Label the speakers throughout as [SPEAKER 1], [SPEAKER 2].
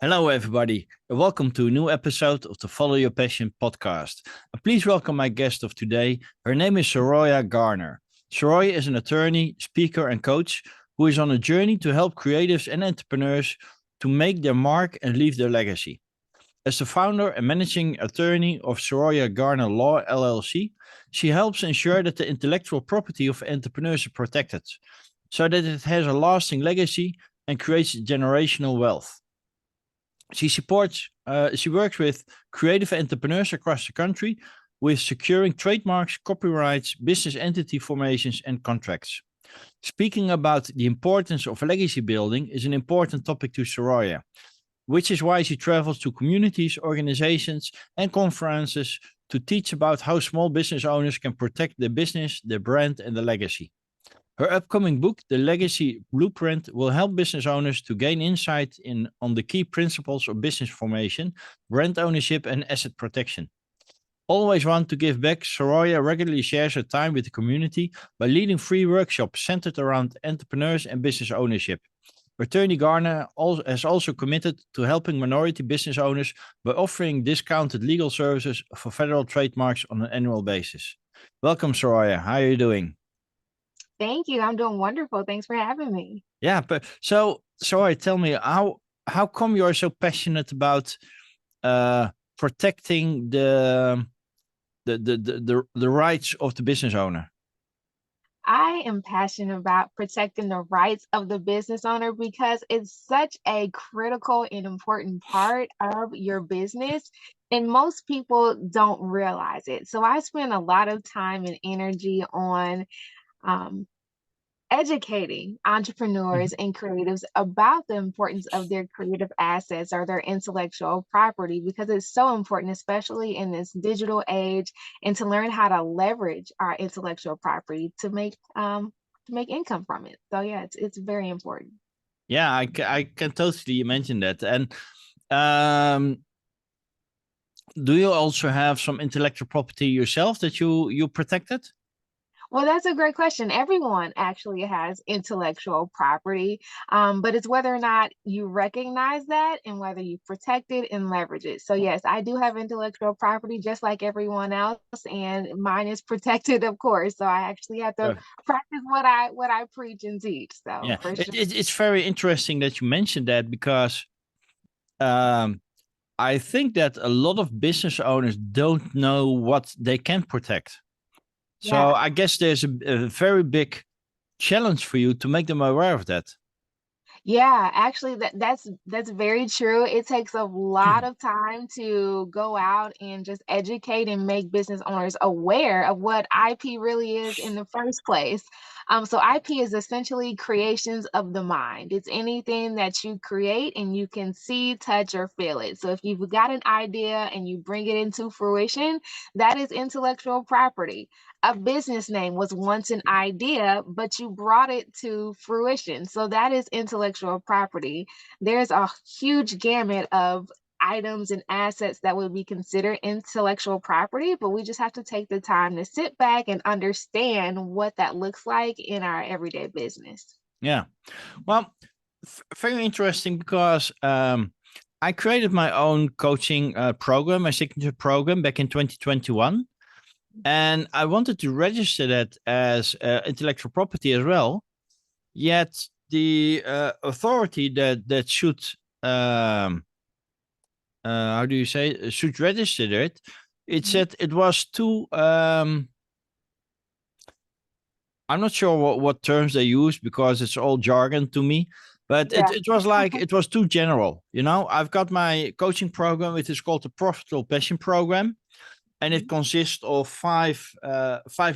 [SPEAKER 1] Hello, everybody, and welcome to a new episode of the Follow Your Passion podcast. Please welcome my guest of today. Her name is Soroya Garner. Soroya is an attorney, speaker, and coach who is on a journey to help creatives and entrepreneurs to make their mark and leave their legacy. As the founder and managing attorney of Soroya Garner Law LLC, she helps ensure that the intellectual property of entrepreneurs is protected so that it has a lasting legacy and creates generational wealth. She works with creative entrepreneurs across the country with securing trademarks, copyrights, business entity formations, and contracts. Speaking about the importance of legacy building is an important topic to Soroya, which is why she travels to communities, organizations, and conferences to teach about how small business owners can protect their business, their brand, and the legacy. Her upcoming book, The Legacy Blueprint, will help business owners to gain insight on the key principles of business formation, brand ownership, and asset protection. Always want to give back, Soroya regularly shares her time with the community by leading free workshops centered around entrepreneurs and business ownership. Attorney Garner has also committed to helping minority business owners by offering discounted legal services for federal trademarks on an annual basis. Welcome, Soroya. How are you doing?
[SPEAKER 2] Thank you. I'm doing wonderful. Thanks for having me.
[SPEAKER 1] Yeah, but sorry, tell me how come you're so passionate about protecting the rights of the business owner?
[SPEAKER 2] I am passionate about protecting the rights of the business owner because it's such a critical and important part of your business. And most people don't realize it. So I spend a lot of time and energy on um, educating entrepreneurs
[SPEAKER 1] Mhm.
[SPEAKER 2] and creatives about the importance of their creative assets or their intellectual property because it's so important, especially in this digital age, and to learn how to leverage our intellectual property to make income from it. So yeah, it's very important.
[SPEAKER 1] Yeah, I can totally imagine that. And um, do you also have some intellectual property yourself that you protected?
[SPEAKER 2] Well, that's a great question. Everyone actually has intellectual property, but it's whether or not you recognize that and whether you protect it and leverage it. So, yes, I do have intellectual property just like everyone else, and mine is protected, of course. So I actually have to
[SPEAKER 1] Uh,
[SPEAKER 2] practice what I preach and teach. So
[SPEAKER 1] yeah,
[SPEAKER 2] for sure.
[SPEAKER 1] it's very interesting that you mentioned that because um, I think that a lot of business owners don't know what they can protect. So
[SPEAKER 2] Yeah.
[SPEAKER 1] I guess there's a very big challenge for you to make them aware of that.
[SPEAKER 2] Yeah, actually that's very true. It takes a lot of time to go out and just educate and make business owners aware of what IP really is in the first place. So IP is essentially creations of the mind. It's anything that you create and you can see, touch, or feel it. So if you've got an idea and you bring it into fruition, that is intellectual property. A business name was once an idea, but you brought it to fruition. So that is intellectual property. There's a huge gamut of items and assets that would be considered intellectual property, but we just have to take the time to sit back and understand what that looks like in our everyday business.
[SPEAKER 1] Yeah. Well, very interesting because I created my own coaching program, my signature program back in 2021. And I wanted to register that as intellectual property as well. Yet the authority that should how do you say should register it, it
[SPEAKER 2] Mhm.
[SPEAKER 1] said it was too I'm not sure what terms they use because it's all jargon to me, but
[SPEAKER 2] Yeah.
[SPEAKER 1] it was like it was too general. You know, I've got my coaching program, which is called the Profitable Passion Program, and it
[SPEAKER 2] Mhm.
[SPEAKER 1] consists of five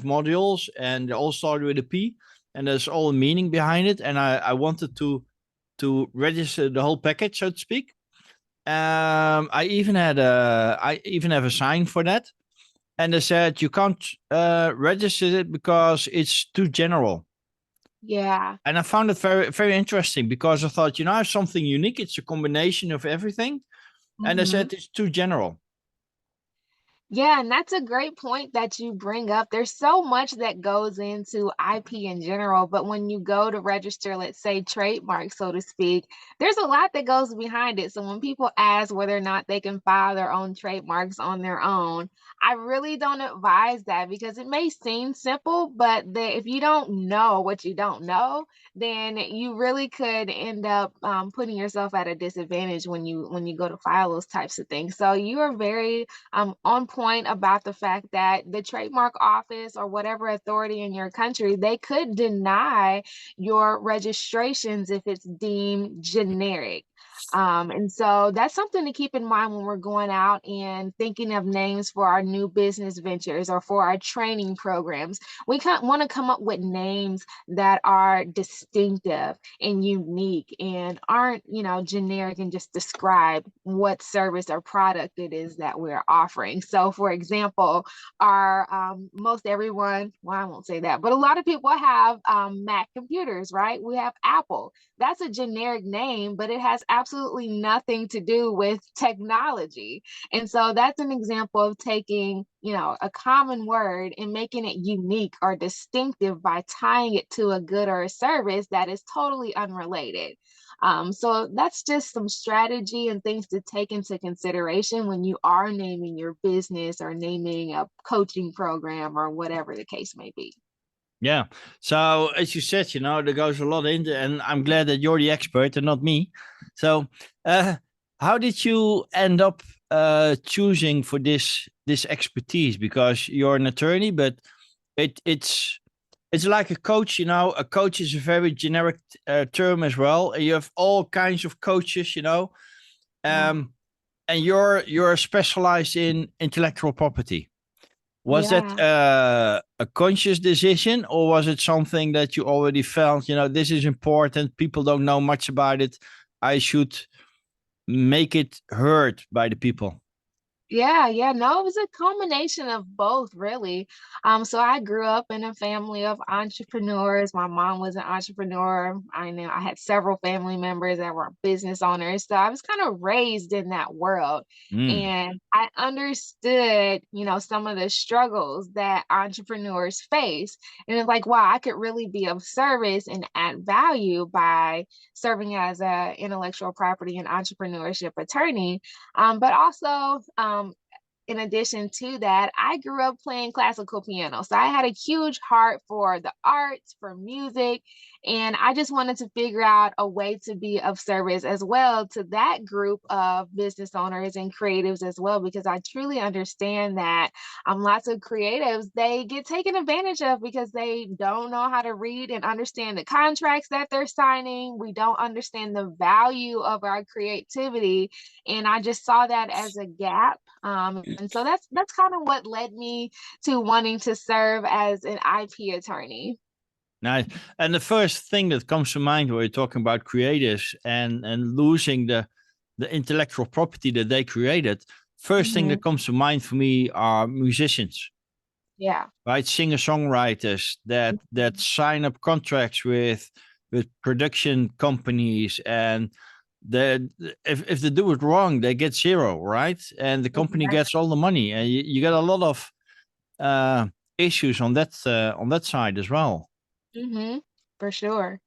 [SPEAKER 1] modules, and they all start with a P, and there's all a meaning behind it. And I wanted to register the whole package, so to speak. I even have a sign for that, and they said you can't register it because it's too general.
[SPEAKER 2] Yeah.
[SPEAKER 1] And I found it very very interesting because I thought, I have something unique. It's a combination of everything, and they
[SPEAKER 2] Mhm.
[SPEAKER 1] said it's too general.
[SPEAKER 2] Yeah, and that's a great point that you bring up. There's so much that goes into IP in general, but when you go to register, let's say trademark, so to speak, there's a lot that goes behind it. So when people ask whether or not they can file their own trademarks on their own, I really don't advise that because it may seem simple, but if you don't know what you don't know, then you really could end up putting yourself at a disadvantage when you go to file those types of things. So you are very on point about the fact that the trademark office or whatever authority in your country, they could deny your registrations if it's deemed generic. And so that's something to keep in mind when we're going out and thinking of names for our new business ventures or for our training programs. We want to come up with names that are distinctive and unique and aren't, generic and just describe what service or product it is that we're offering. So, for example, our most everyone, well, I won't say that, but a lot of people have Mac computers, right? We have Apple. That's a generic name, but it has absolutely nothing to do with technology. And so that's an example of taking, a common word and making it unique or distinctive by tying it to a good or a service that is totally unrelated. So that's just some strategy and things to take into consideration when you are naming your business or naming a coaching program or whatever the case may be.
[SPEAKER 1] Yeah. So as you said, there goes a lot into, and I'm glad that you're the expert and not me. So, how did you end up choosing for this expertise? Because you're an attorney, but it's like a coach. A coach is a very generic term as well. You have all kinds of coaches.
[SPEAKER 2] Yeah.
[SPEAKER 1] And you're specialized in intellectual property. Was that
[SPEAKER 2] Yeah.
[SPEAKER 1] a conscious decision, or was it something that you already felt, this is important, people don't know much about it, I should make it heard by the people?
[SPEAKER 2] Yeah, no, it was a combination of both, really. So I grew up in a family of entrepreneurs. My mom was an entrepreneur. I know I had several family members that were business owners. So I was kind of raised in that world.
[SPEAKER 1] Mm.
[SPEAKER 2] And I understood, some of the struggles that entrepreneurs face. And it's like, wow, I could really be of service and add value by serving as an intellectual property and entrepreneurship attorney, but also, in addition to that, I grew up playing classical piano. So I had a huge heart for the arts, for music, and I just wanted to figure out a way to be of service as well to that group of business owners and creatives as well, because I truly understand that lots of creatives, they get taken advantage of because they don't know how to read and understand the contracts that they're signing. We don't understand the value of our creativity, and I just saw that as a gap. And so that's kind of what led me to wanting to serve as an IP attorney.
[SPEAKER 1] Nice. And the first thing that comes to mind when you're talking about creators and losing the intellectual property that they created, first thing
[SPEAKER 2] Hmm.
[SPEAKER 1] that comes to mind for me are musicians,
[SPEAKER 2] Yeah.
[SPEAKER 1] right? Singer-songwriters that
[SPEAKER 2] Mhm.
[SPEAKER 1] sign up contracts with production companies, and the if they do it wrong, they get zero, right? And the company gets all the money, and you get a lot of uh, issues on that side as well.
[SPEAKER 2] Mm-hmm. For sure.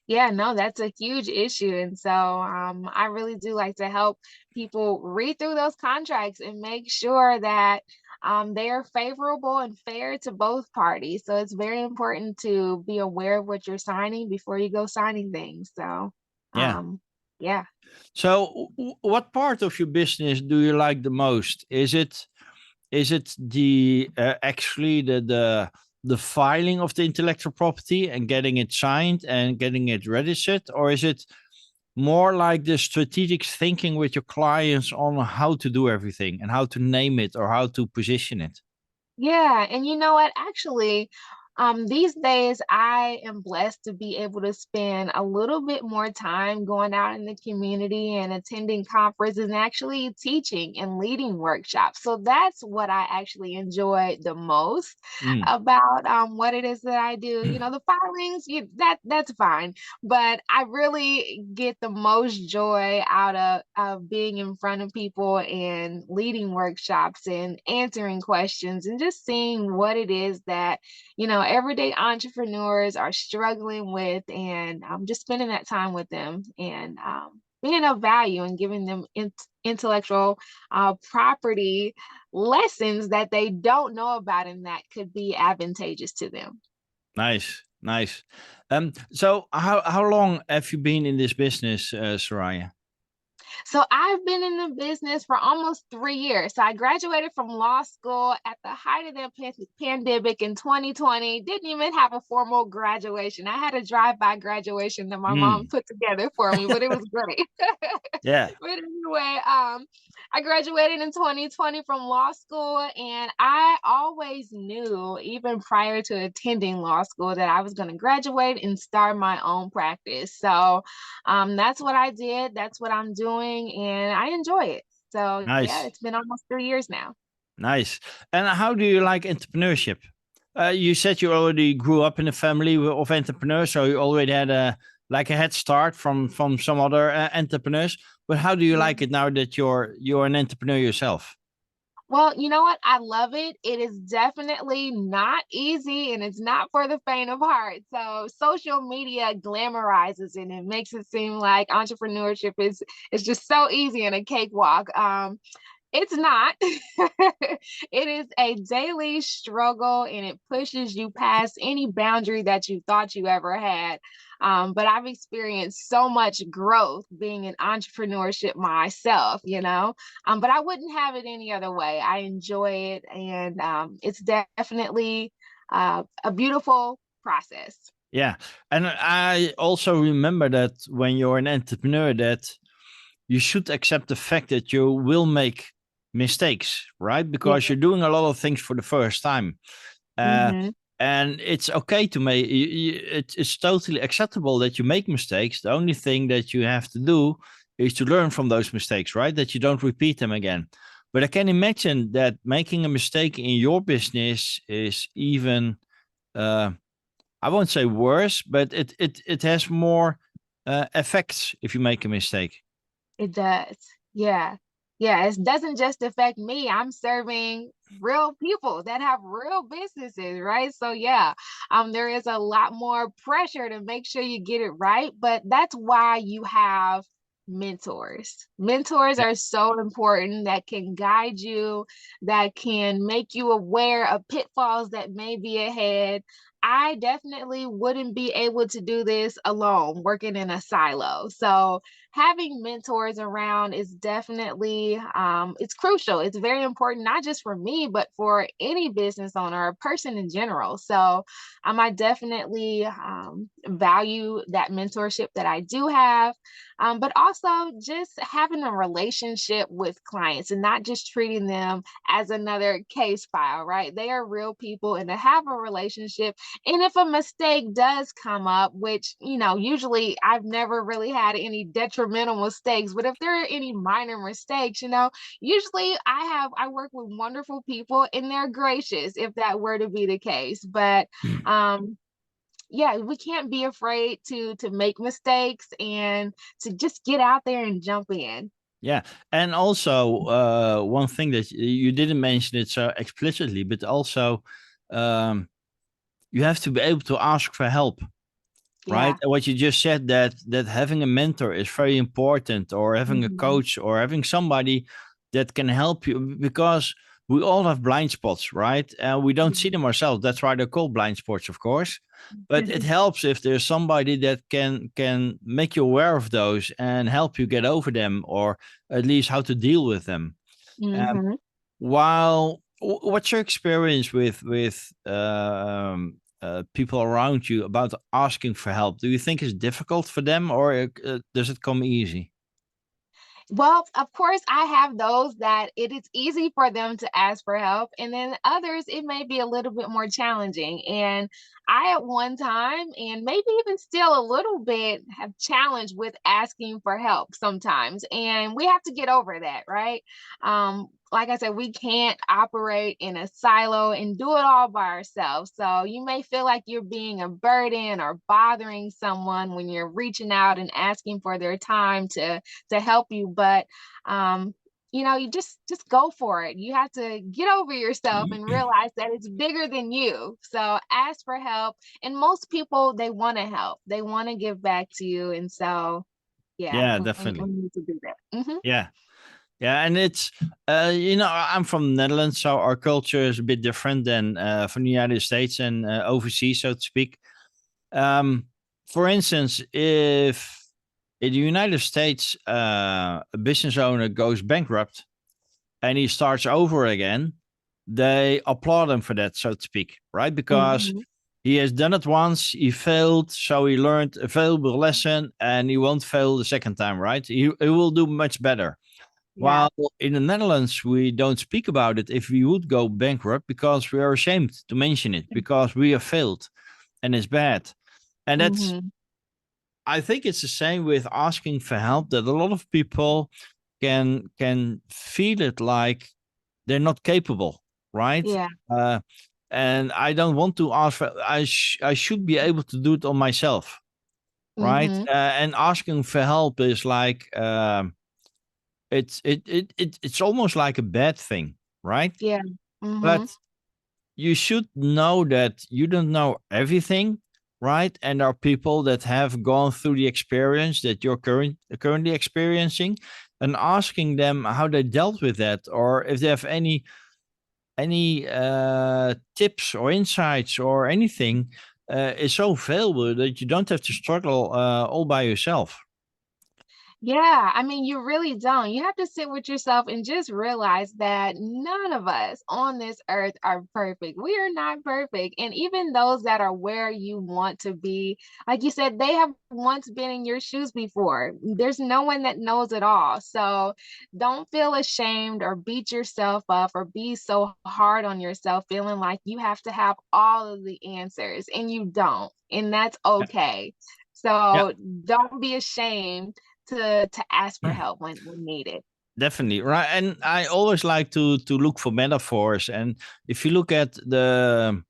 [SPEAKER 2] Yeah, no, that's a huge issue. And so I really do like to help people read through those contracts and make sure that they are favorable and fair to both parties. So it's very important to be aware of what you're signing before you go signing things. So,
[SPEAKER 1] Yeah.
[SPEAKER 2] um, yeah.
[SPEAKER 1] So, what part of your business do you like the most? Is it the actually the filing of the intellectual property and getting it signed and getting it registered, or is it more like the strategic thinking with your clients on how to do everything and how to name it or how to position it?
[SPEAKER 2] Yeah, and you know what? Actually, These days, I am blessed to be able to spend a little bit more time going out in the community and attending conferences and actually teaching and leading workshops. So that's what I actually enjoy the most
[SPEAKER 1] Mm.
[SPEAKER 2] about what it is that I do. You know, the filings, that's fine, but I really get the most joy out of being in front of people and leading workshops and answering questions and just seeing what it is that everyday entrepreneurs are struggling with, and just spending that time with them and being of value and giving them intellectual property lessons that they don't know about and that could be advantageous to them.
[SPEAKER 1] Nice, nice. So how long have you been in this business, Soraya?
[SPEAKER 2] So I've been in the business for almost 3 years. So I graduated from law school at the height of the pandemic in 2020. Didn't even have a formal graduation. I had a drive-by graduation that my mom
[SPEAKER 1] Mm.
[SPEAKER 2] put together for me, but it was great.
[SPEAKER 1] Yeah,
[SPEAKER 2] But anyway, I graduated in 2020 from law school, and I always knew, even prior to attending law school, that I was going to graduate and start my own practice. So that's what I did. That's what I'm doing, and I enjoy it. So yeah,
[SPEAKER 1] nice,
[SPEAKER 2] it's been almost 3 years now.
[SPEAKER 1] nice. And how do you like entrepreneurship? You said you already grew up in a family of entrepreneurs, so you already had a head start from some other entrepreneurs. But how do you
[SPEAKER 2] Yeah.
[SPEAKER 1] like it now that you're an entrepreneur yourself?
[SPEAKER 2] Well, you know what? I love it. It is definitely not easy and it's not for the faint of heart. So social media glamorizes it and makes it seem like entrepreneurship is just so easy and a cakewalk. It's not. It is a daily struggle and it pushes you past any boundary that you thought you ever had. But I've experienced so much growth being in entrepreneurship myself. But I wouldn't have it any other way. I enjoy it, and it's definitely a beautiful process.
[SPEAKER 1] Yeah, and I also remember that when you're an entrepreneur, that you should accept the fact that you will make mistakes, right?
[SPEAKER 2] Yeah.
[SPEAKER 1] Because you're doing a lot of things for the first time. Uh,
[SPEAKER 2] Hmm.
[SPEAKER 1] and it's okay to make it's totally acceptable that you make mistakes. The only thing that you have to do is to learn from those mistakes, right? That you don't repeat them again. But I can imagine that making a mistake in your business is even I won't say worse, but it has more effects if you make a mistake.
[SPEAKER 2] It does. Yeah. Yeah. It doesn't just affect me. I'm serving real people that have real businesses, right? So yeah, there is a lot more pressure to make sure you get it right. But that's why you have mentors. Mentors
[SPEAKER 1] Yeah.
[SPEAKER 2] are so important that can guide you, that can make you aware of pitfalls that may be ahead. I definitely wouldn't be able to do this alone, working in a silo. So having mentors around is definitely it's crucial. It's very important, not just for me, but for any business owner or person in general. So I definitely value that mentorship that I do have, but also just having a relationship with clients and not just treating them as another case file, right? They are real people, and to have a relationship, and if a mistake does come up, which, usually I've never really had any detrimental mistakes, but if there are any minor mistakes, usually I work with wonderful people and they're gracious if that were to be the case. But um yeah, we can't be afraid to make mistakes and to just get out there and jump in.
[SPEAKER 1] Yeah, and also one thing that you didn't mention it so explicitly, but also um, you have to be able to ask for help, right?
[SPEAKER 2] Yeah.
[SPEAKER 1] And what you just said, that having a mentor is very important, or having a
[SPEAKER 2] Mhm.
[SPEAKER 1] coach, or having somebody that can help you, because we all have blind spots, right? And we don't see them ourselves. That's why they're called blind spots, of course. But it helps if there's somebody that can make you aware of those and help you get over them, or at least how to deal with them. Um,
[SPEAKER 2] Mhm.
[SPEAKER 1] what's your experience with people around you about asking for help? Do you think it's difficult for them, or does it come easy?
[SPEAKER 2] Well, of course, I have those that it is easy for them to ask for help, and then others it may be a little bit more challenging. And I, at one time, and maybe even still a little bit, have challenged with asking for help sometimes. And we have to get over that, right? Like I said, we can't operate in a silo and do it all by ourselves. So you may feel like you're being a burden or bothering someone when you're reaching out and asking for their time to help you, but you just go for it. You have to get over yourself and realize that it's bigger than you. So ask for help, and most people, they want to help, they want to give back to you, and so yeah,
[SPEAKER 1] Yeah,
[SPEAKER 2] we
[SPEAKER 1] definitely.
[SPEAKER 2] need to do that.
[SPEAKER 1] Yeah. Yeah, and it's I'm from the Netherlands, so our culture is a bit different than from the United States and overseas, so to speak. For instance, if in the United States a business owner goes bankrupt and he starts over again, they applaud him for that, so to speak, right? Because
[SPEAKER 2] Hmm.
[SPEAKER 1] he has done it once, he failed, so he learned a valuable lesson, and he won't fail the second time, right? He will do much better.
[SPEAKER 2] Yeah.
[SPEAKER 1] While in the Netherlands, we don't speak about it if we would go bankrupt because we are ashamed to mention it because we have failed and it's bad. And that's,
[SPEAKER 2] Hmm.
[SPEAKER 1] I think it's the same with asking for help, that a lot of people can feel it like they're not capable, right?
[SPEAKER 2] Yeah.
[SPEAKER 1] Uh, and I don't want to ask for, I should be able to do it on myself, right?
[SPEAKER 2] Hmm.
[SPEAKER 1] And asking for help is like, it's almost like a bad thing, right?
[SPEAKER 2] Yeah. Hmm.
[SPEAKER 1] But you should know that you don't know everything, right? And there are people that have gone through the experience that you're currently experiencing, and asking them how they dealt with that, or if they have any tips or insights or anything, is so valuable that you don't have to struggle all by yourself.
[SPEAKER 2] Yeah, I mean, you really don't. You have to sit with yourself and just realize that none of us on this earth are perfect. We are not perfect. And even those that are where you want to be, like you said, they have once been in your shoes before. There's no one that knows it all. So don't feel ashamed or beat yourself up or be so hard on yourself, feeling like you have to have all of the answers, and you don't. And that's
[SPEAKER 1] Yeah,
[SPEAKER 2] okay.
[SPEAKER 1] yeah.
[SPEAKER 2] So don't be ashamed to ask for help when needed.
[SPEAKER 1] Definitely right, and I always like to look for metaphors. And if you look at the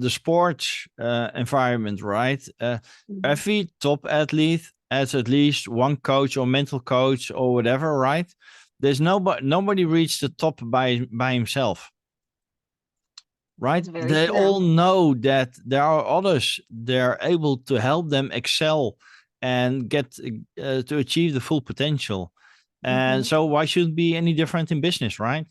[SPEAKER 1] sports environment, right?
[SPEAKER 2] Mhm.
[SPEAKER 1] Every top athlete has at least one coach or mental coach or whatever, right? There's nobody reached the top by himself, right?
[SPEAKER 2] That's very
[SPEAKER 1] They
[SPEAKER 2] true.
[SPEAKER 1] all know that there are others they're able to help them excel and get to achieve the full potential. And
[SPEAKER 2] Hmm.
[SPEAKER 1] so why should it be any different in business, right?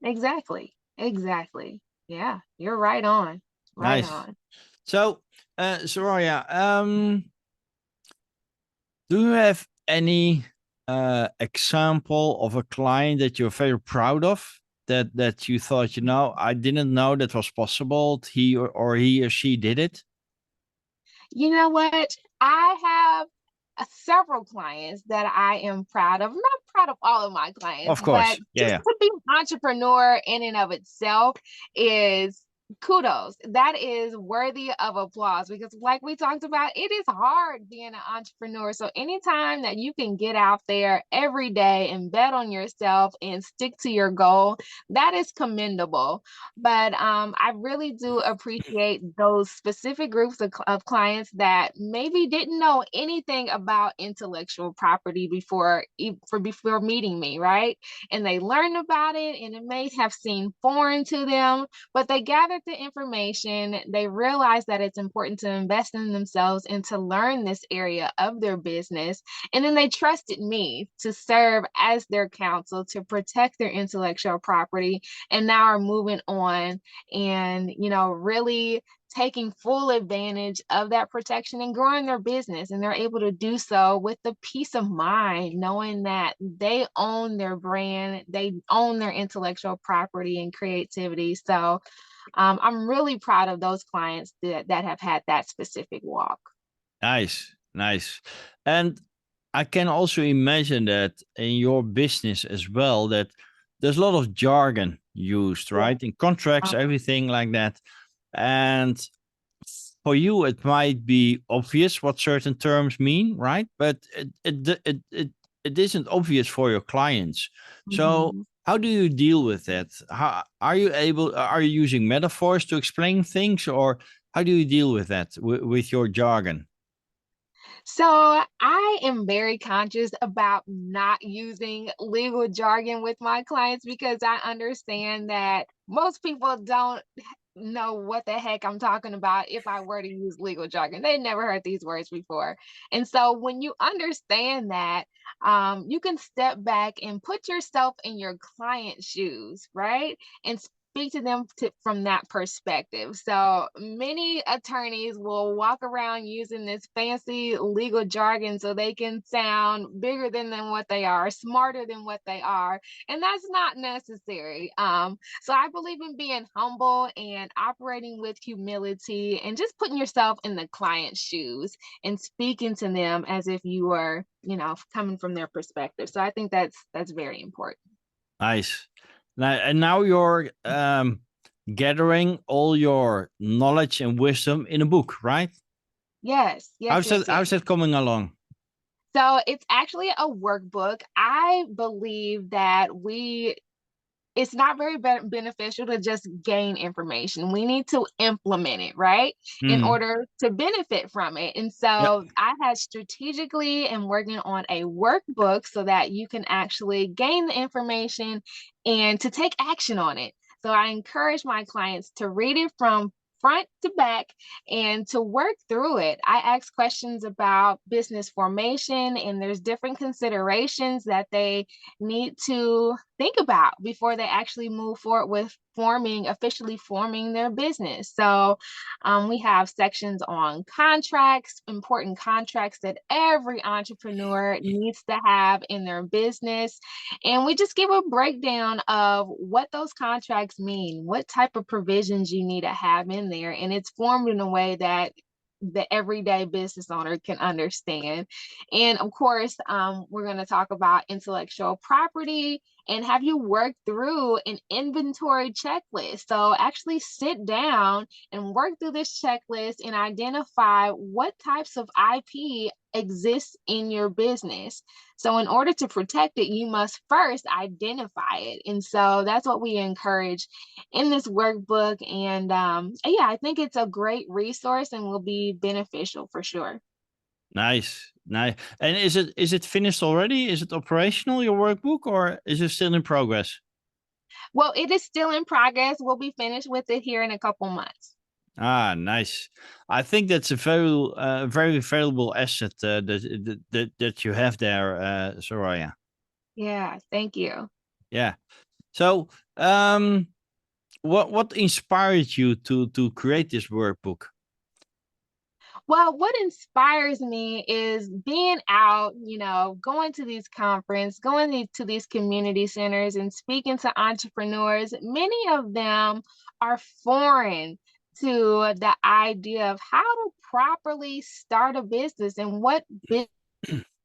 [SPEAKER 2] Exactly. Exactly. Yeah, you're right on. Right
[SPEAKER 1] Nice.
[SPEAKER 2] on.
[SPEAKER 1] So, Soroya, do you have any example of a client that you're very proud of, that you thought, I didn't know that was possible. He or she did it.
[SPEAKER 2] You know what? I have several clients that I am proud of. I'm not proud of all of my clients,
[SPEAKER 1] Of
[SPEAKER 2] but
[SPEAKER 1] course. Yeah,
[SPEAKER 2] just
[SPEAKER 1] yeah.
[SPEAKER 2] to be an entrepreneur in and of itself is kudos. That is worthy of applause because, like we talked about, it is hard being an entrepreneur. So, anytime that you can get out there every day and bet on yourself and stick to your goal, that is commendable. But I really do appreciate those specific groups of clients that maybe didn't know anything about intellectual property before meeting me, right? And they learned about it, and it may have seemed foreign to them, but they gathered the information. They realized that it's important to invest in themselves and to learn this area of their business. And then they trusted me to serve as their counsel to protect their intellectual property, and now are moving on and really taking full advantage of that protection and growing their business. And they're able to do so with the peace of mind, knowing that they own their brand, they own their intellectual property and creativity. So I'm really proud of those clients that have had that specific walk.
[SPEAKER 1] Nice, nice. And I can also imagine that in your business as well, that there's a lot of jargon used,
[SPEAKER 2] Yeah.
[SPEAKER 1] right? In contracts, everything like that. And for you, it might be obvious what certain terms mean, right? But it isn't obvious for your clients. So
[SPEAKER 2] Mhm.
[SPEAKER 1] how do you deal with that? How are you using metaphors to explain things, or how do you deal with that with your jargon?
[SPEAKER 2] So I am very conscious about not using legal jargon with my clients because I understand that most people don't know what the heck I'm talking about if I were to use legal jargon. They never heard these words before. And so when you understand that, you can step back and put yourself in your client's shoes, right? And speak to them from that perspective. So many attorneys will walk around using this fancy legal jargon so they can sound bigger than what they are, smarter than what they are. And that's not necessary. So I believe in being humble and operating with humility and just putting yourself in the client's shoes and speaking to them as if you were, coming from their perspective. So I think that's very important.
[SPEAKER 1] Nice. Now you're gathering all your knowledge and wisdom in a book, right?
[SPEAKER 2] Yes, yes,
[SPEAKER 1] How's
[SPEAKER 2] yes,
[SPEAKER 1] that?
[SPEAKER 2] yes.
[SPEAKER 1] How's that coming along?
[SPEAKER 2] So it's actually a workbook. I believe that it's not very beneficial to just gain information. We need to implement it, right? In
[SPEAKER 1] Hmm.
[SPEAKER 2] order to benefit from it. And
[SPEAKER 1] Yeah.
[SPEAKER 2] so I had strategically am working on a workbook so that you can actually gain the information and to take action on it. So I encourage my clients to read it from front to back and to work through it. I ask questions about business formation, and there's different considerations that they need to think about before they actually move forward with officially forming their business. So we have sections on contracts, important contracts that every entrepreneur needs to have in their business. And we just give a breakdown of what those contracts mean, what type of provisions you need to have in there. And it's formed in a way that the everyday business owner can understand. And of course, we're going to talk about intellectual property and have you work through an inventory checklist. So actually sit down and work through this checklist and identify what types of IP exists in your business. So in order to protect it, you must first identify it. And so that's what we encourage in this workbook. And yeah, I think it's a great resource and will be beneficial for sure.
[SPEAKER 1] Nice, nice. And is it finished already? Is it operational, your workbook, or is it still in progress?
[SPEAKER 2] Well, it is still in progress. We'll be finished with it here in a couple months.
[SPEAKER 1] Ah, nice. I think that's a very valuable asset that you have there, Soraya.
[SPEAKER 2] Yeah, thank you.
[SPEAKER 1] Yeah. So, what inspired you to create this workbook?
[SPEAKER 2] Well, what inspires me is being out, going to these conference, to these community centers and speaking to entrepreneurs. Many of them are foreign to the idea of how to properly start a business and what business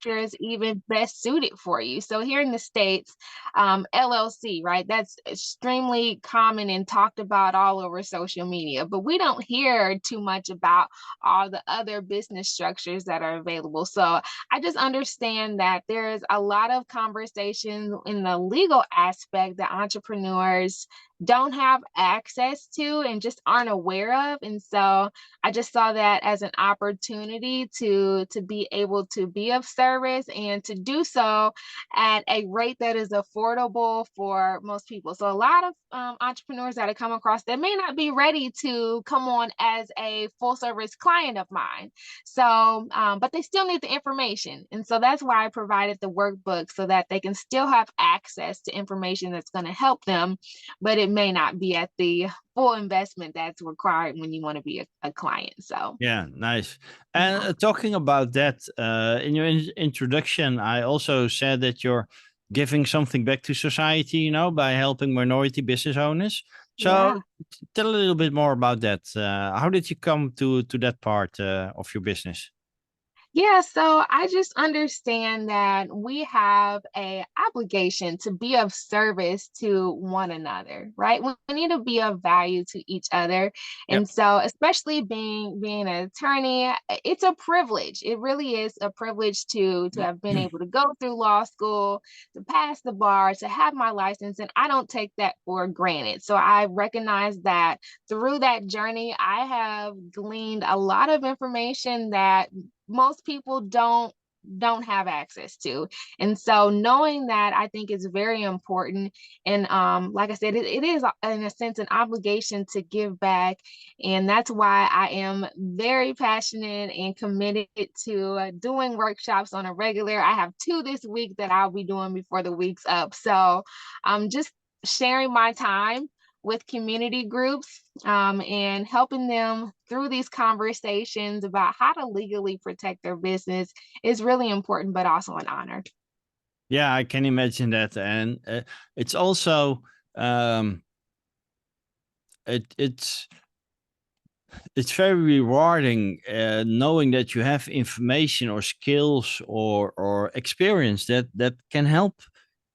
[SPEAKER 2] is even best suited for you. So here in the States, LLC, right? That's extremely common and talked about all over social media, but we don't hear too much about all the other business structures that are available. So I just understand that there's a lot of conversation in the legal aspect that entrepreneurs don't have access to and just aren't aware of. And so I just saw that as an opportunity to be able to be of service and to do so at a rate that is affordable for most people. So a lot of entrepreneurs that I come across that may not be ready to come on as a full service client of mine. So, but they still need the information, and so that's why I provided the workbook so that they can still have access to information that's going to help them, but it may not be at the full investment that's required when you want to be a client. So,
[SPEAKER 1] Yeah, nice. And
[SPEAKER 2] yeah,
[SPEAKER 1] talking about that, in your introduction, I also said that you're giving something back to society, by helping minority business owners. So
[SPEAKER 2] yeah.
[SPEAKER 1] tell a little bit more about that. How did you come to that part of your business?
[SPEAKER 2] Yeah, so I just understand that we have a obligation to be of service to one another, right? We need to be of value to each other.
[SPEAKER 1] Yep.
[SPEAKER 2] And so especially being an attorney, it's a privilege. It really is a privilege to have been able to go through law school, to pass the bar, to have my license, and I don't take that for granted. So I recognize that through that journey, I have gleaned a lot of information that most people don't have access to. And so knowing that, I think is very important. And like I said, it is in a sense an obligation to give back. And that's why I am very passionate and committed to doing workshops on a regular. I have 2 this week that I'll be doing before the week's up. So just sharing my time with community groups, and helping them through these conversations about how to legally protect their business is really important, but also an honor.
[SPEAKER 1] Yeah, I can imagine that. And it's also, um, it's very rewarding knowing that you have information or skills or experience that can help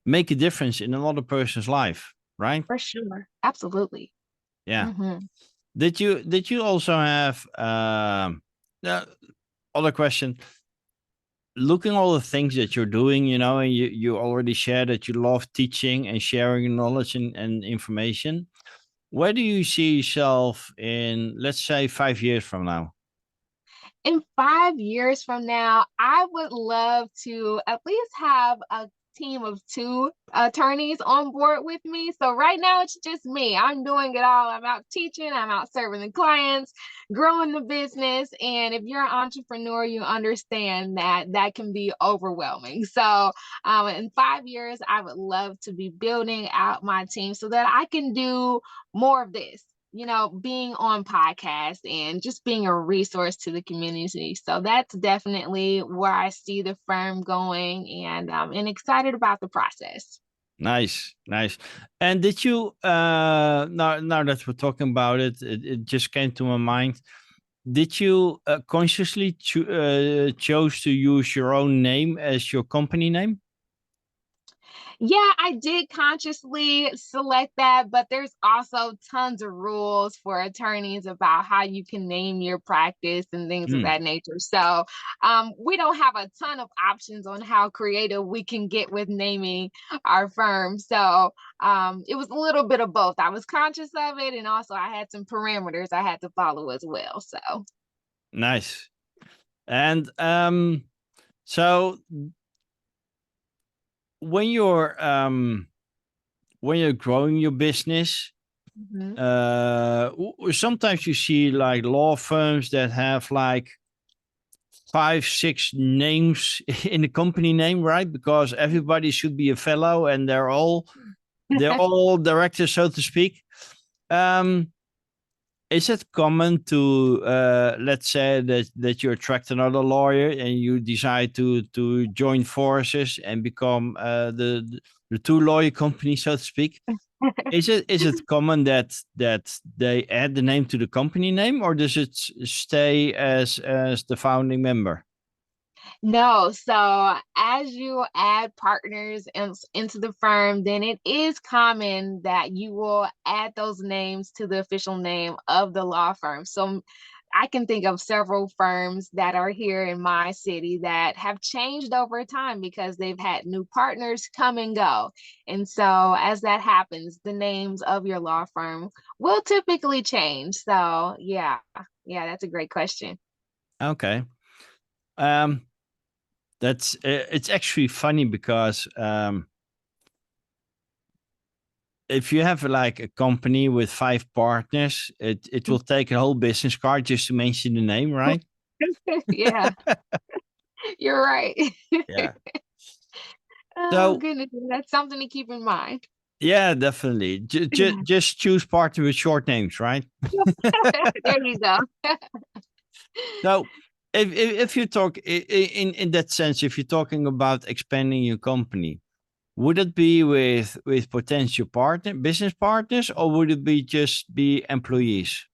[SPEAKER 1] make a difference in another person's life, right?
[SPEAKER 2] For sure. Absolutely.
[SPEAKER 1] Yeah.
[SPEAKER 2] Hmm.
[SPEAKER 1] Did you also have other question? Looking all the things that you're doing, and you already shared that you love teaching and sharing knowledge and information. Where do you see yourself in, let's say, 5 years from now?
[SPEAKER 2] In 5 years from now, I would love to at least have a team of 2 attorneys on board with me. So right now it's just me. I'm doing it all. I'm out teaching, I'm out serving the clients, growing the business. And if you're an entrepreneur, you understand that that can be overwhelming. So in 5 years, I would love to be building out my team so that I can do more of this, being on podcasts and just being a resource to the community. So that's definitely where I see the firm going, and excited about the process.
[SPEAKER 1] Nice, nice. And did you now that we're talking about it, it just came to my mind. Did you consciously chose to use your own name as your company name?
[SPEAKER 2] Yeah, I did consciously select that, but there's also tons of rules for attorneys about how you can name your practice and things of
[SPEAKER 1] Hmm,
[SPEAKER 2] that nature. So we don't have a ton of options on how creative we can get with naming our firm. So it was a little bit of both. I was conscious of it, and also I had some parameters I had to follow as well. So
[SPEAKER 1] nice. And so when you're um, when you're growing your business,
[SPEAKER 2] mhm.
[SPEAKER 1] sometimes you see like law firms that have like 5, 6 names in the company name, right? Because everybody should be a fellow and they're all directors, so to speak. Um, is it common to let's say that you attract another lawyer and you decide to join forces and become the two lawyer company, so to speak? Is it common that they add the name to the company name, or does it stay as the founding member?
[SPEAKER 2] No, so as you add partners into the firm, then it is common that you will add those names to the official name of the law firm. So I can think of several firms that are here in my city that have changed over time because they've had new partners come and go. And so as that happens, the names of your law firm will typically change. So yeah, that's a great question.
[SPEAKER 1] Okay. Um, it's actually funny because if you have like a company with 5 partners, it will take a whole business card just to mention the name, right?
[SPEAKER 2] Yeah, you're right.
[SPEAKER 1] Yeah.
[SPEAKER 2] Oh
[SPEAKER 1] So
[SPEAKER 2] goodness, that's something to keep in mind.
[SPEAKER 1] yeah, definitely.
[SPEAKER 2] Yeah.
[SPEAKER 1] Just choose partner with short names, right?
[SPEAKER 2] There you go.
[SPEAKER 1] So if you talk in that sense, if you're talking about expanding your company, would it be with potential business partners, or would it be just be employees?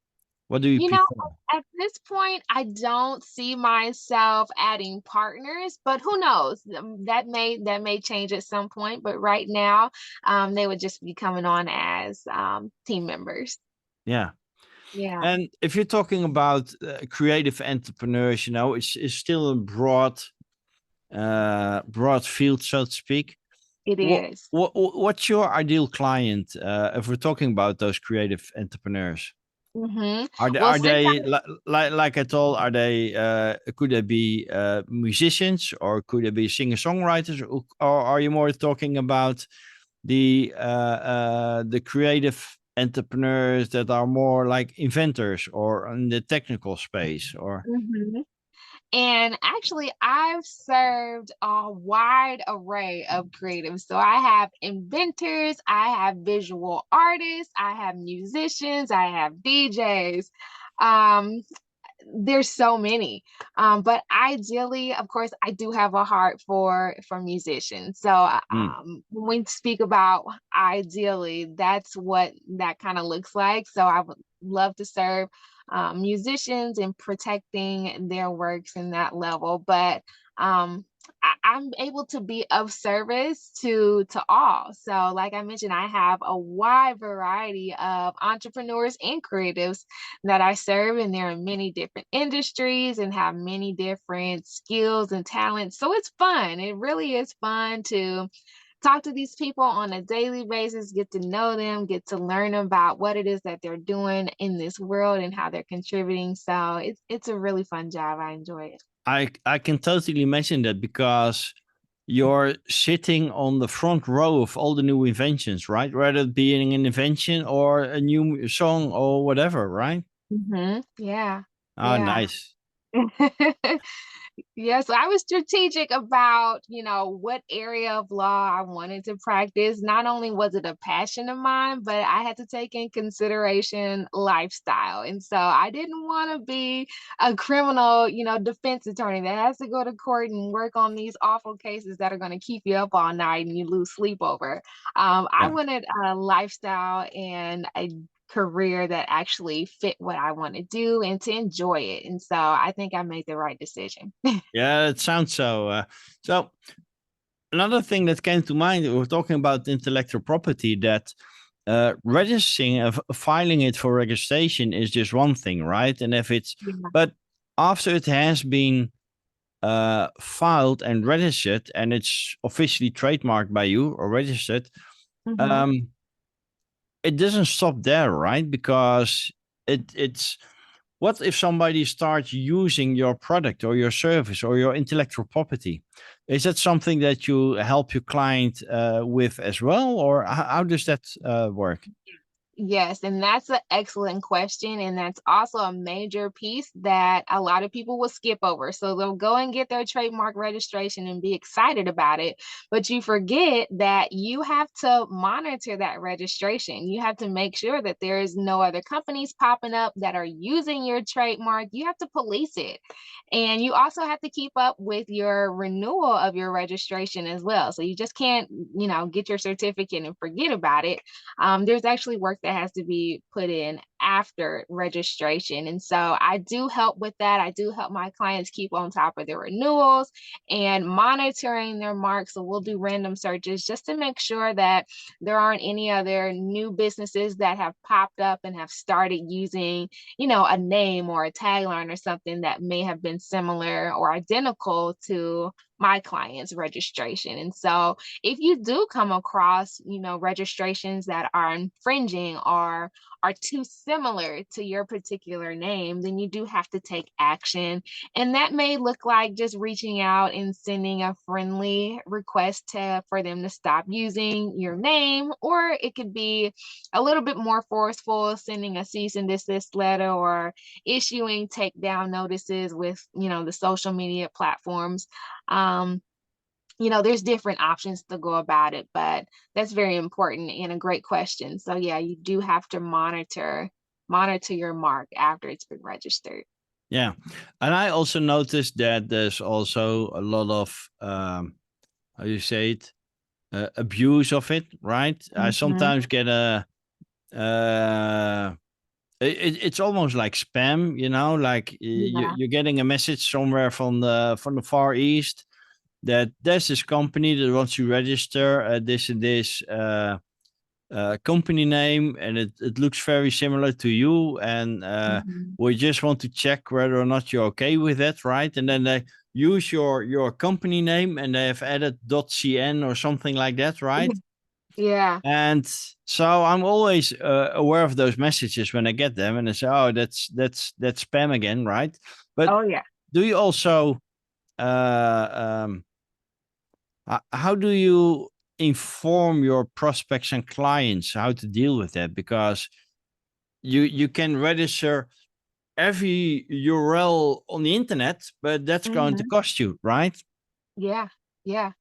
[SPEAKER 1] What do you
[SPEAKER 2] You know,
[SPEAKER 1] prefer?
[SPEAKER 2] at this point, I don't see myself adding partners, but who knows? That may change at some point. But right now, they would just be coming on as team members.
[SPEAKER 1] Yeah.
[SPEAKER 2] Yeah.
[SPEAKER 1] And if you're talking about creative entrepreneurs, it's still a broad field, so to speak.
[SPEAKER 2] It
[SPEAKER 1] What
[SPEAKER 2] is.
[SPEAKER 1] what's your ideal client if we're talking about those creative entrepreneurs?
[SPEAKER 2] Mm-hmm.
[SPEAKER 1] Are they
[SPEAKER 2] Well,
[SPEAKER 1] are
[SPEAKER 2] since
[SPEAKER 1] they like I told? Are they could they be musicians or could they be singer songwriters, or are you more talking about the creative entrepreneurs that are more like inventors or in the technical space or
[SPEAKER 2] Mhm. And actually, I've served a wide array of creatives. So I have inventors, I have visual artists, I have musicians, I have DJs. Um, there's so many. But ideally, of course, I do have a heart for musicians. So
[SPEAKER 1] mm,
[SPEAKER 2] when we speak about ideally, that's what that kind of looks like. So I would love to serve musicians and protecting their works in that level. But I'm able to be of service to all. So, like I mentioned, I have a wide variety of entrepreneurs and creatives that I serve, and they're in many different industries and have many different skills and talents. So it's fun. It really is fun to talk to these people on a daily basis, get to know them, get to learn about what it is that they're doing in this world and how they're contributing. So it's a really fun job. I enjoy it.
[SPEAKER 1] I can totally imagine that because you're sitting on the front row of all the new inventions, right? Whether it being an invention or a new song or whatever, right?
[SPEAKER 2] Yeah.
[SPEAKER 1] Oh,
[SPEAKER 2] Yeah.
[SPEAKER 1] nice.
[SPEAKER 2] Yeah, so I was strategic about, what area of law I wanted to practice. Not only was it a passion of mine, but I had to take in consideration lifestyle. And so I didn't want to be a criminal, defense attorney that has to go to court and work on these awful cases that are going to keep you up all night and you lose sleep over. I
[SPEAKER 1] Yeah.
[SPEAKER 2] wanted a lifestyle and a career that actually fit what I want to do and to enjoy it. And so I think I made the right decision.
[SPEAKER 1] Yeah, it sounds so. So another thing that came to mind, we were talking about intellectual property, that registering, filing it for registration is just one thing, right? And if it's,
[SPEAKER 2] Yeah.
[SPEAKER 1] but after it has been filed and registered and it's officially trademarked by you or registered,
[SPEAKER 2] Mhm.
[SPEAKER 1] um, it doesn't stop there, right? Because it's what if somebody starts using your product or your service or your intellectual property? Is that something that you help your client with as well, or how does that work?
[SPEAKER 2] Yes, and that's an excellent question. And that's also a major piece that a lot of people will skip over. So they'll go and get their trademark registration and be excited about it. But you forget that you have to monitor that registration. You have to make sure that there is no other companies popping up that are using your trademark. You have to police it. And you also have to keep up with your renewal of your registration as well. So you just can't, get your certificate and forget about it. There's actually work that has to be put in after registration. And so I do help with that. I do help my clients keep on top of their renewals and monitoring their marks. So we'll do random searches just to make sure that there aren't any other new businesses that have popped up and have started using, a name or a tagline or something that may have been similar or identical to my client's registration. And so if you do come across, registrations that are infringing or are too similar to your particular name, then you do have to take action. And that may look like just reaching out and sending a friendly request for them to stop using your name, or it could be a little bit more forceful, sending a cease and desist letter or issuing takedown notices with, the social media platforms. Um, there's different options to go about it, but that's very important and a great question. So yeah, you do have to monitor your mark after it's been registered.
[SPEAKER 1] Yeah, and I also noticed that there's also a lot of how you say it, abuse of it, right? I
[SPEAKER 2] Mhm.
[SPEAKER 1] sometimes get a uh, it's almost like spam, like
[SPEAKER 2] Yeah.
[SPEAKER 1] you're getting a message somewhere from the Far East that there's this company that wants to register this and this company name, and it looks very similar to you, and
[SPEAKER 2] Mhm.
[SPEAKER 1] we just want to check whether or not you're okay with that, right? And then they use your company name, and they have added .cn or something like that, right?
[SPEAKER 2] Yeah.
[SPEAKER 1] And so I'm always aware of those messages when I get them, and I say, "Oh, that's spam again," right? But
[SPEAKER 2] Oh yeah.
[SPEAKER 1] do you also uh, um, how do you inform your prospects and clients how to deal with that? Because you can register every URL on the internet, but that's going to
[SPEAKER 2] Mhm.
[SPEAKER 1] cost you, right?
[SPEAKER 2] Yeah. Yeah.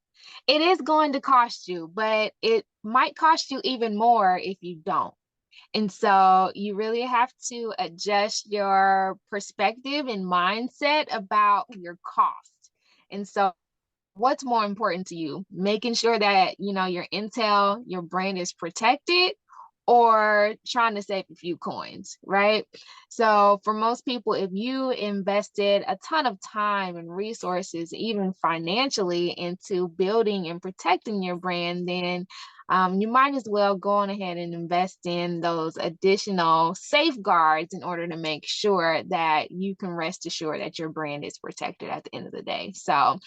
[SPEAKER 2] It is going to cost you, but it might cost you even more if you don't. And so you really have to adjust your perspective and mindset about your cost. And so what's more important to you? Making sure that, your intel, your brand is protected, or trying to save a few coins, right? So for most people, if you invested a ton of time and resources, even financially, into building and protecting your brand, then you might as well go on ahead and invest in those additional safeguards in order to make sure that you can rest assured that your brand is protected at the end of the day. So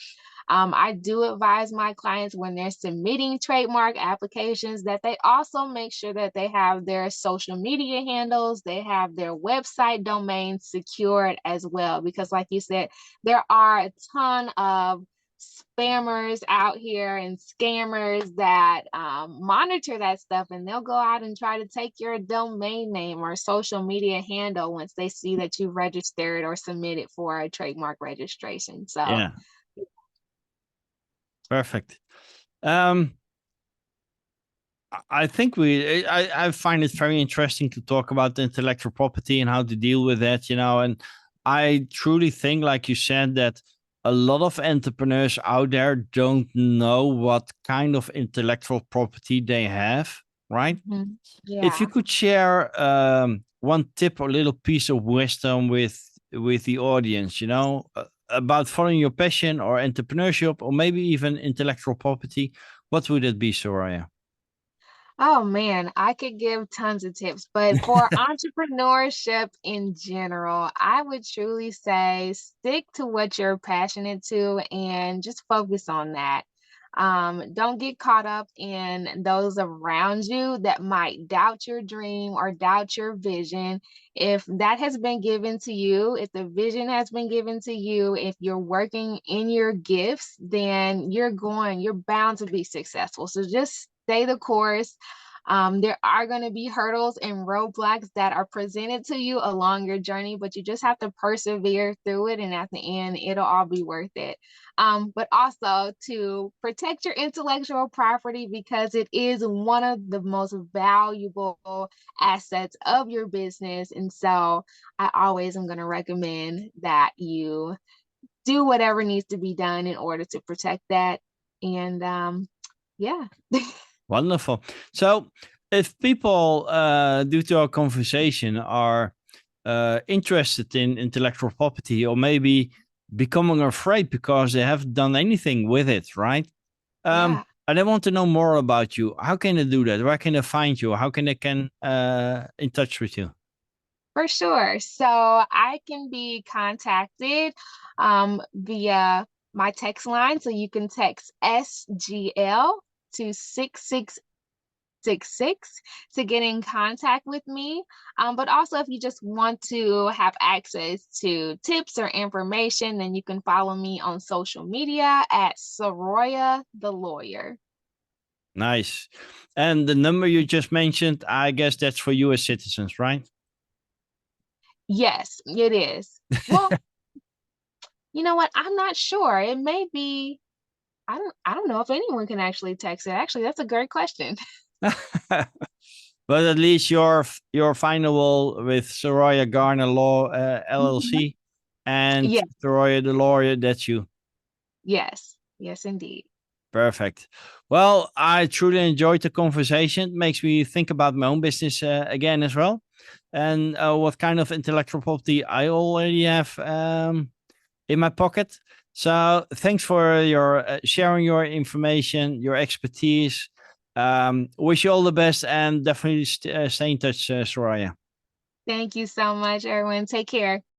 [SPEAKER 2] I do advise my clients when they're submitting trademark applications that they also make sure that they have their social media handles, they have their website domains secured as well. Because, like you said, there are a ton of spammers out here and scammers that monitor that stuff, and they'll go out and try to take your domain name or social media handle once they see that you registered or submitted for a trademark registration. So,
[SPEAKER 1] Yeah, perfect. Um, I think I find it very interesting to talk about the intellectual property and how to deal with that, and I truly think, like you said, that a lot of entrepreneurs out there don't know what kind of intellectual property they have, right?
[SPEAKER 2] mhm,
[SPEAKER 1] If you
[SPEAKER 2] yeah.
[SPEAKER 1] could share one tip or little piece of wisdom with the audience, about following your passion or entrepreneurship or maybe even intellectual property, what would it be, Soraya?
[SPEAKER 2] Oh man, I could give tons of tips, but for entrepreneurship in general, I would truly say stick to what you're passionate to and just focus on that. Don't get caught up in those around you that might doubt your dream or doubt your vision. If that has been given to you, if the vision has been given to you, if you're working in your gifts, then you're bound to be successful. So just stay the course. There are going to be hurdles and roadblocks that are presented to you along your journey, but you just have to persevere through it. And at the end, it'll all be worth it. But also to protect your intellectual property because it is one of the most valuable assets of your business. And so I always am going to recommend that you do whatever needs to be done in order to protect that. And yeah.
[SPEAKER 1] Wonderful. So, if people, due to our conversation, are interested in intellectual property or maybe becoming afraid because they haven't done anything with it, right?
[SPEAKER 2] Yeah.
[SPEAKER 1] And they want to know more about you. How can they do that? Where can they find you? How can they can in touch with you?
[SPEAKER 2] For sure. So I can be contacted via my text line. So you can text SGL to 6666 to get in contact with me. But also, if you just want to have access to tips or information, then you can follow me on social media at Soroya the Lawyer.
[SPEAKER 1] Nice. And the number you just mentioned, I guess that's for US citizens, right?
[SPEAKER 2] Yes, it is. Well, you know what? I'm not sure. It may be. I don't know if anyone can actually text it. Actually, that's a great question.
[SPEAKER 1] But at least you're findable with Soroya Garner Law
[SPEAKER 2] Mhm.
[SPEAKER 1] LLC and
[SPEAKER 2] Yes,
[SPEAKER 1] Soroya the lawyer. That's you.
[SPEAKER 2] yes, yes, indeed.
[SPEAKER 1] Perfect. Well, I truly enjoyed the conversation. It makes me think about my own business again as well, and what kind of intellectual property I already have in my pocket. So thanks for your sharing your information, your expertise. Wish you all the best, and definitely stay in touch, Soraya.
[SPEAKER 2] Thank you so much, Erwin. Take care.